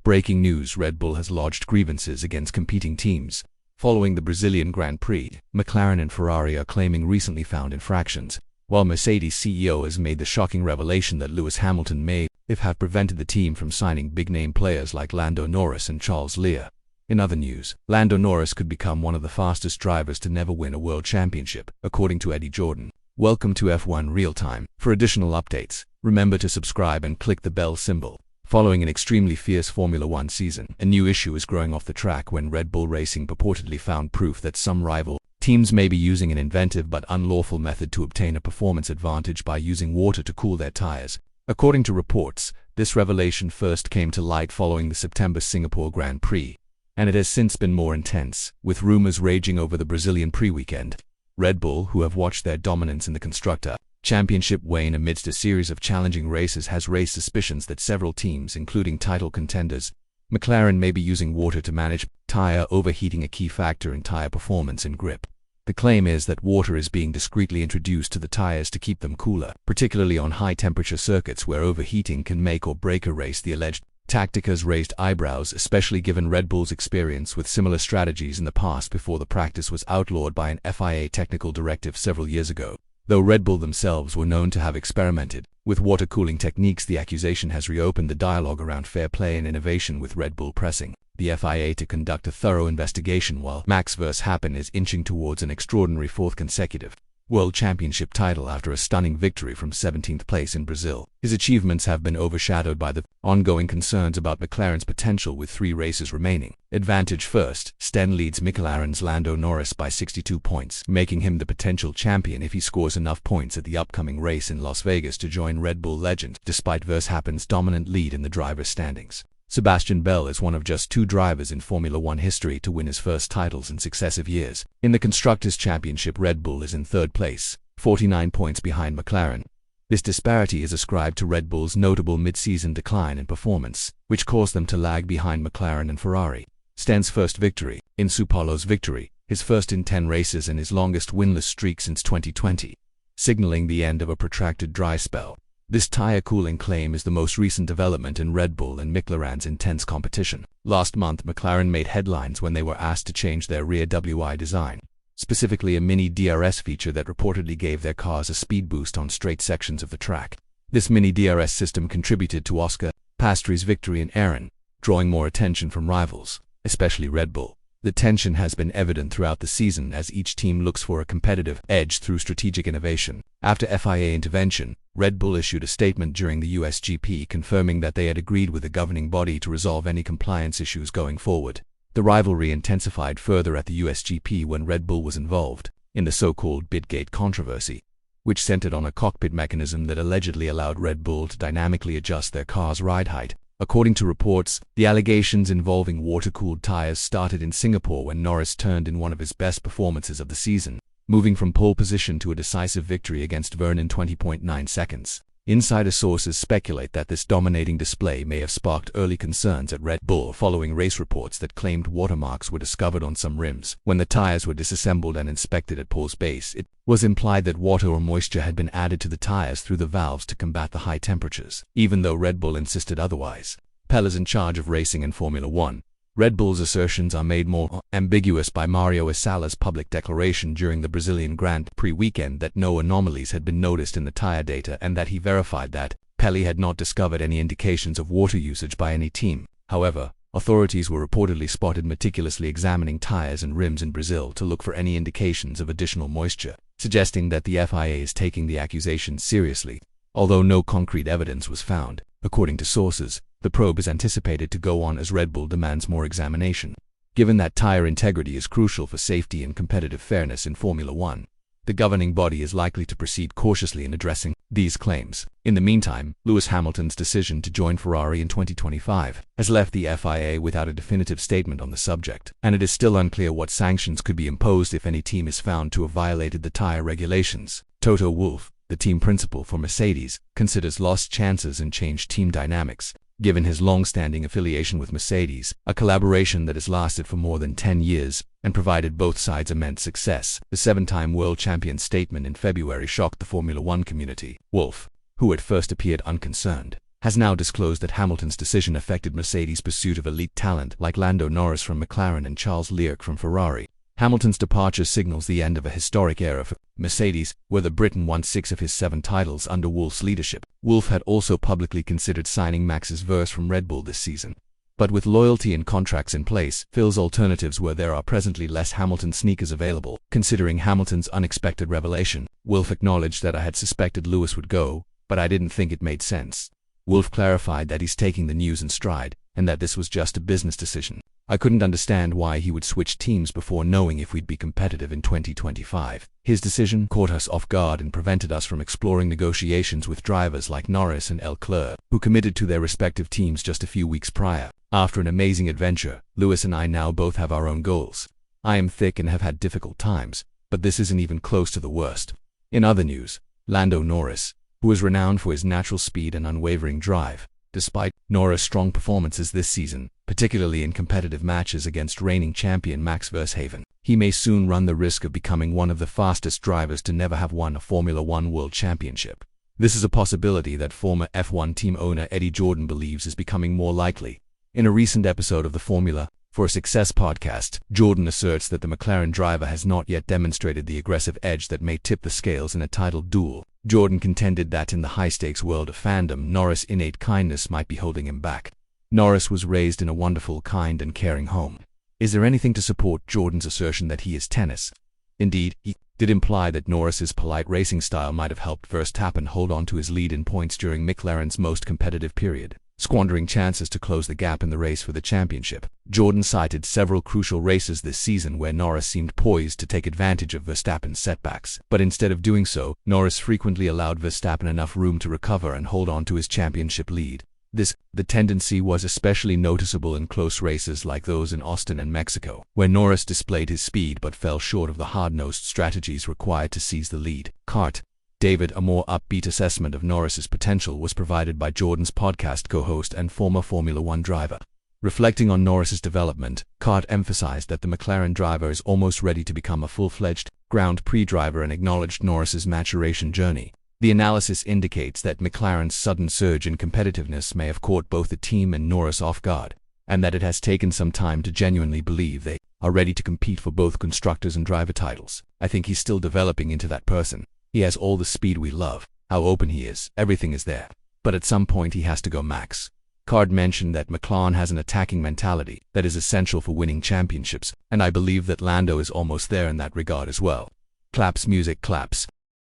Breaking news: Red Bull has lodged grievances against competing teams. Following the Brazilian Grand Prix, Mclaren and Ferrari are claiming recently found infractions, while Mercedes CEO has made the shocking revelation that Lewis Hamilton may have prevented the team from signing big-name players like Lando Norris and Charles Leclerc. In other news, Lando Norris could become one of the fastest drivers to never win a world championship, according to Eddie Jordan. Welcome to F1 Real Time. For additional updates, remember to subscribe and click the bell symbol. Following an extremely fierce Formula One season, a new issue is growing off the track when Red Bull Racing purportedly found proof that some rival teams may be using an inventive but unlawful method to obtain a performance advantage by using water to cool their tires. According to reports, this revelation first came to light following the September Singapore Grand Prix, and it has since been more intense, with rumors raging over the Brazilian pre-weekend. Red Bull, who have watched their dominance in the Constructor Championship wane amidst a series of challenging races, has raised suspicions that several teams, including title contenders Mclaren, may be using water to manage tire overheating, a key factor in tire performance and grip. The claim is that water is being discreetly introduced to the tires to keep them cooler, particularly on high-temperature circuits where overheating can make or break a race. The alleged tactic has raised eyebrows, especially given Red Bull's experience with similar strategies in the past before the practice was outlawed by an FIA technical directive several years ago. Though Red Bull themselves were known to have experimented with water cooling techniques, the accusation has reopened the dialogue around fair play and innovation, with Red Bull pressing the FIA to conduct a thorough investigation, while Max Verstappen is inching towards an extraordinary fourth consecutive World Championship title after a stunning victory from 17th place in Brazil. His achievements have been overshadowed by the ongoing concerns about McLaren's potential with 3 races remaining. Advantage first, Sten leads McLaren's Lando Norris by 62 points, making him the potential champion if he scores enough points at the upcoming race in Las Vegas to join Red Bull legend, despite Verstappen's dominant lead in the driver's standings. Sebastian Vettel is one of just 2 drivers in Formula One history to win his first titles in successive years. In the Constructors' Championship, Red Bull is in 3rd place, 49 points behind McLaren. This disparity is ascribed to Red Bull's notable mid-season decline in performance, which caused them to lag behind McLaren and Ferrari. Sten's first victory, in Sao Paulo's victory, his first in 10 races and his longest winless streak since 2020, signaling the end of a protracted dry spell. This tire cooling claim is the most recent development in Red Bull and McLaren's intense competition. Last month, McLaren made headlines when they were asked to change their rear WI design, specifically a mini DRS feature that reportedly gave their cars a speed boost on straight sections of the track. This mini DRS system contributed to Oscar Piastri's victory in Aaron, drawing more attention from rivals, especially Red Bull. The tension has been evident throughout the season as each team looks for a competitive edge through strategic innovation. After FIA intervention, Red Bull issued a statement during the USGP confirming that they had agreed with the governing body to resolve any compliance issues going forward. The rivalry intensified further at the USGP when Red Bull was involved in the so-called Bitgate controversy, which centered on a cockpit mechanism that allegedly allowed Red Bull to dynamically adjust their car's ride height. According to reports, the allegations involving water-cooled tires started in Singapore when Norris turned in one of his best performances of the season, moving from pole position to a decisive victory against Vernon in 20.9 seconds. Insider sources speculate that this dominating display may have sparked early concerns at Red Bull following race reports that claimed watermarks were discovered on some rims. When the tires were disassembled and inspected at pole's base, it was implied that water or moisture had been added to the tires through the valves to combat the high temperatures, even though Red Bull insisted otherwise. Pell is in charge of racing in Formula One. Red Bull's assertions are made more ambiguous by Mario Isala's public declaration during the Brazilian Grand Prix weekend that no anomalies had been noticed in the tire data and that he verified that Pelli had not discovered any indications of water usage by any team. However, authorities were reportedly spotted meticulously examining tires and rims in Brazil to look for any indications of additional moisture, suggesting that the FIA is taking the accusations seriously. Although no concrete evidence was found, according to sources, the probe is anticipated to go on as Red Bull demands more examination. Given that tire integrity is crucial for safety and competitive fairness in Formula One, the governing body is likely to proceed cautiously in addressing these claims. In the meantime, Lewis Hamilton's decision to join Ferrari in 2025 has left the FIA without a definitive statement on the subject, and it is still unclear what sanctions could be imposed if any team is found to have violated the tire regulations. Toto Wolff, the team principal for Mercedes, considers lost chances and changed team dynamics, given his long-standing affiliation with Mercedes, a collaboration that has lasted for more than 10 years and provided both sides immense success. The 7-time world champion's statement in February shocked the Formula One community. Wolff, who at first appeared unconcerned, has now disclosed that Hamilton's decision affected Mercedes' pursuit of elite talent like Lando Norris from McLaren and Charles Leclerc from Ferrari. Hamilton's departure signals the end of a historic era for Mercedes, where the Briton won 6 of his 7 titles under Wolff's leadership. Wolff had also publicly considered signing Max's verse from Red Bull this season. But with loyalty and contracts in place, Phil's alternatives were there are presently less Hamilton sneakers available. Considering Hamilton's unexpected revelation, Wolff acknowledged that I had suspected Lewis would go, but I didn't think it made sense. Wolff clarified that he's taking the news in stride, and that this was just a business decision. I couldn't understand why he would switch teams before knowing if we'd be competitive in 2025. His decision caught us off guard and prevented us from exploring negotiations with drivers like Norris and Leclerc, who committed to their respective teams just a few weeks prior. After an amazing adventure, Lewis and I now both have our own goals. I am thick and have had difficult times, but this isn't even close to the worst. In other news, Lando Norris, who is renowned for his natural speed and unwavering drive, despite Norris' strong performances this season, particularly in competitive matches against reigning champion Max Verstappen, he may soon run the risk of becoming one of the fastest drivers to never have won a Formula One World Championship. This is a possibility that former F1 team owner Eddie Jordan believes is becoming more likely. In a recent episode of the Formula for Success podcast, Jordan asserts that the McLaren driver has not yet demonstrated the aggressive edge that may tip the scales in a title duel. Jordan contended that in the high-stakes world of fandom, Norris' innate kindness might be holding him back. Norris was raised in a wonderful, kind and caring home. Is there anything to support Jordan's assertion that he is tennis? Indeed, he did imply that Norris's polite racing style might have helped Verstappen hold on to his lead in points during McLaren's most competitive period, squandering chances to close the gap in the race for the championship. Jordan cited several crucial races this season where Norris seemed poised to take advantage of Verstappen's setbacks, but instead of doing so, Norris frequently allowed Verstappen enough room to recover and hold on to his championship lead. The tendency was especially noticeable in close races like those in Austin and Mexico, where Norris displayed his speed but fell short of the hard-nosed strategies required to seize the lead. David, a more upbeat assessment of Norris's potential was provided by Jordan's podcast co-host and former Formula One driver. Reflecting on Norris's development, Cart emphasized that the McLaren driver is almost ready to become a full-fledged Grand Prix driver and acknowledged Norris's maturation journey. The analysis indicates that McLaren's sudden surge in competitiveness may have caught both the team and Norris off guard, and that it has taken some time to genuinely believe they are ready to compete for both constructors and driver titles. I think he's still developing into that person. He has all the speed we love, how open he is, everything is there. But at some point he has to go max. Card mentioned that Mclaren has an attacking mentality that is essential for winning championships, and I believe that Lando is almost there in that regard as well. Claps music claps.